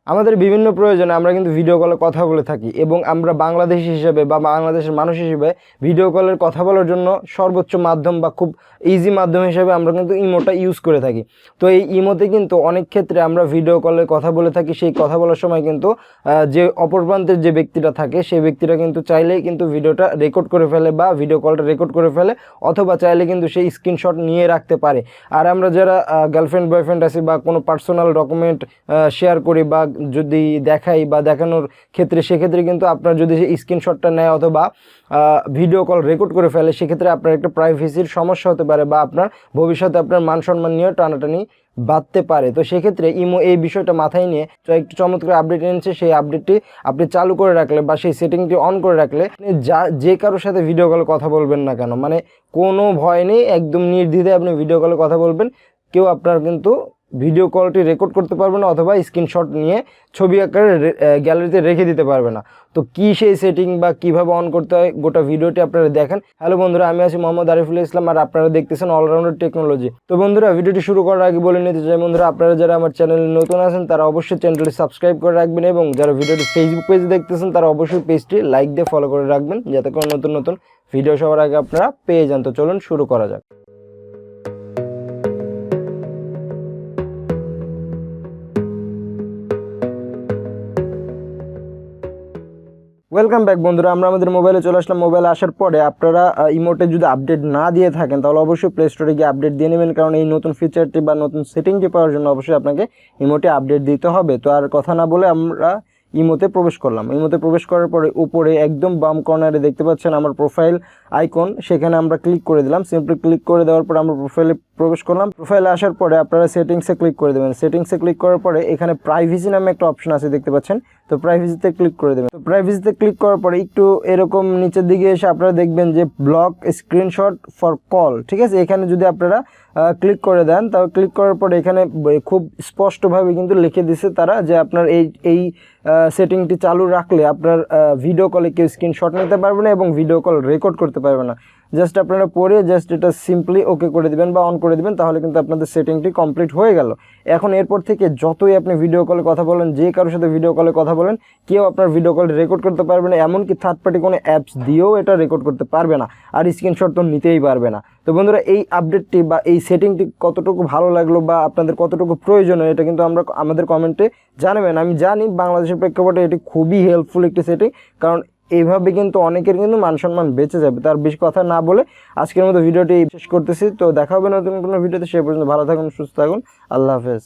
আমাদের বিভিন্ন প্রয়োজনে আমরা কিন্তু ভিডিও কলে কথা বলে থাকি এবং আমরা বাংলাদেশি হিসেবে বা বাংলাদেশের মানুষ হিসেবে ভিডিও কলের কথা বলার জন্য সর্বোচ্চ মাধ্যম বা খুব ইজি মাধ্যম হিসেবে আমরা কিন্তু ইমোটা ইউজ করে থাকি। তো এই ইমোতে কিন্তু অনেক ক্ষেত্রে আমরা ভিডিও কলে কথা বলে থাকি। সেই কথা বলার সময় কিন্তু যে অপর প্রান্তের যে ব্যক্তিটা থাকে সেই ব্যক্তিটা কিন্তু চাইলেই কিন্তু ভিডিওটা রেকর্ড করে ফেলে বা ভিডিও কলটা রেকর্ড করে ফেলে, অথবা চাইলে কিন্তু সেই স্ক্রিনশট নিয়ে রাখতে পারে। আর আমরা যারা গার্লফ্রেন্ড বয়ফ্রেন্ড আছি বা কোনো পার্সোনাল ডকুমেন্ট শেয়ার করি বা যদি দেখাই বা দেখানোর ক্ষেত্রে, সেক্ষেত্রে কিন্তু আপনার যদি সেই স্ক্রিনশটটা নেয় অথবা ভিডিও কল রেকর্ড করে ফেলে, সেক্ষেত্রে আপনার একটা প্রাইভেসির সমস্যা হতে পারে বা আপনার ভবিষ্যতে আপনার মান সম্মান নিয়েও টানাটানি বাড়তে পারে। তো সেক্ষেত্রে ইমো এই বিষয়টা মাথায় নিয়ে একটু চমৎকার আপডেট এনেছে। সেই আপডেটটি আপনি চালু করে রাখলে বা সেই সেটিংটি অন করে রাখলে যে কারোর সাথে ভিডিও কলে কথা বলবেন না কেন, মানে কোনো ভয় নেই, একদম নির্দ্বিধায় আপনি ভিডিও কলে কথা বলবেন। কেউ আপনার কিন্তু ভিডিও কলটি রেকর্ড করতে পারবে না অথবা স্ক্রিনশট নিয়ে ছবি আকারে গ্যালারিতে রেখে দিতে পারবে না। তো কী সেই সেটিং বা কীভাবে অন করতে হয় গোটা ভিডিওটি আপনারা দেখেন। হ্যালো বন্ধুরা, আমি আছি মোহাম্মদ আরিফুল ইসলাম আর আপনারা দেখতেছেন অলরাউন্ডার টেকনোলজি। তো বন্ধুরা, ভিডিওটি শুরু করার আগে বলে নিতে চাই বন্ধুরা, আপনারা যারা আমার চ্যানেলে নতুন আছেন তারা অবশ্যই চ্যানেলটি সাবস্ক্রাইব করে রাখবেন এবং যারা ভিডিওটি ফেসবুক পেজে দেখতেছেন তারা অবশ্যই পেজটি লাইক দিয়ে ফলো করে রাখবেন, যাতে করে নতুন নতুন ভিডিও সবার আগে আপনারা পেয়ে যান। তো চলুন শুরু করা যাক। ওয়েলকাম ব্যাক বন্ধুরা, আমরা আমাদের মোবাইলে চলে আসলাম। মোবাইলে আসার পরে আপনারা ইমোটে যদি আপডেট না দিয়ে থাকেন তাহলে অবশ্যই প্লে স্টোরে গিয়ে আপডেট দিয়ে নেবেন, কারণ এই নতুন ফিচারটি বা নতুন সেটিংটি পাওয়ার জন্য অবশ্যই আপনাকে ইমোটে আপডেট দিতে হবে। তো আর কথা না বলে আমরা ইমোতে প্রবেশ করলাম। ইমোতে প্রবেশ করার পরে উপরে একদম বাম কর্নারে দেখতে পাচ্ছেন আমার প্রোফাইল আইকন, সেখানে আমরা ক্লিক করে দিলাম। সিম্পলি ক্লিক করে দেওয়ার পরে আমরা প্রোফাইলে প্রবেশ করলাম। প্রোফাইলে আসার পরে আপনারা সেটিংসে ক্লিক করে দেবেন। সেটিংসে ক্লিক করার পরে এখানে প্রাইভেসি নামে একটা অপশন আছে দেখতে পাচ্ছেন, তো প্রাইভেসিতে ক্লিক করে দেবেন। তো প্রাইভেসিতে ক্লিক করার পরে একটু এরকম নিচের দিকে এসে আপনারা দেখবেন যে ব্লক স্ক্রিনশট ফর কল, ঠিক আছে। এখানে যদি আপনারা ক্লিক করে দেন, তাহলে ক্লিক করার পরে এখানে খুব স্পষ্টভাবে কিন্তু লিখে দিছে তারা যে আপনার এই সেটিংটি চালু রাখলে আপনার ভিডিও কলে কেউ স্ক্রিনশট নিতে পারবে না এবং ভিডিও কল রেকর্ড করতে পারবে না। জাস্ট আপনারা পরে জাস্ট এটা সিম্পলি ওকে করে দিবেন বা অন করে দিবেন, তাহলে কিন্তু আপনাদের সেটিংটি কমপ্লিট হয়ে গেল। এখন এরপর থেকে যতই আপনি ভিডিও কলে কথা বলেন, যে কারোর সাথে ভিডিও কলে কথা বলেন, কেউ আপনার ভিডিও কল রেকর্ড করতে পারবে না, এমনকি থার্ড পার্টি কোনো অ্যাপস দিয়েও এটা রেকর্ড করতে পারবে না, আর স্ক্রিনশট তো নিতেই পারবে না। তো বন্ধুরা, এই আপডেটটি বা এই সেটিংটি কতটুকু ভালো লাগলো বা আপনাদের কতটুকু প্রয়োজনীয়, এটা কিন্তু আমাদের কমেন্টে জানাবেন। আমি জানি বাংলাদেশের প্রেক্ষাপটে এটি খুবই হেল্পফুল একটি সেটিং, কারণ এইভাবে কিন্তু অনেকের কিন্তু মান সম্মান বেঁচে যাবে। তার বেশি কথা না বলে আজকের মতো ভিডিওটি শেষ করতেছি। তো দেখা হবে নতুন কোনো ভিডিওতে, সে পর্যন্ত ভালো থাকুন, সুস্থ থাকুন, আল্লাহ হাফেজ।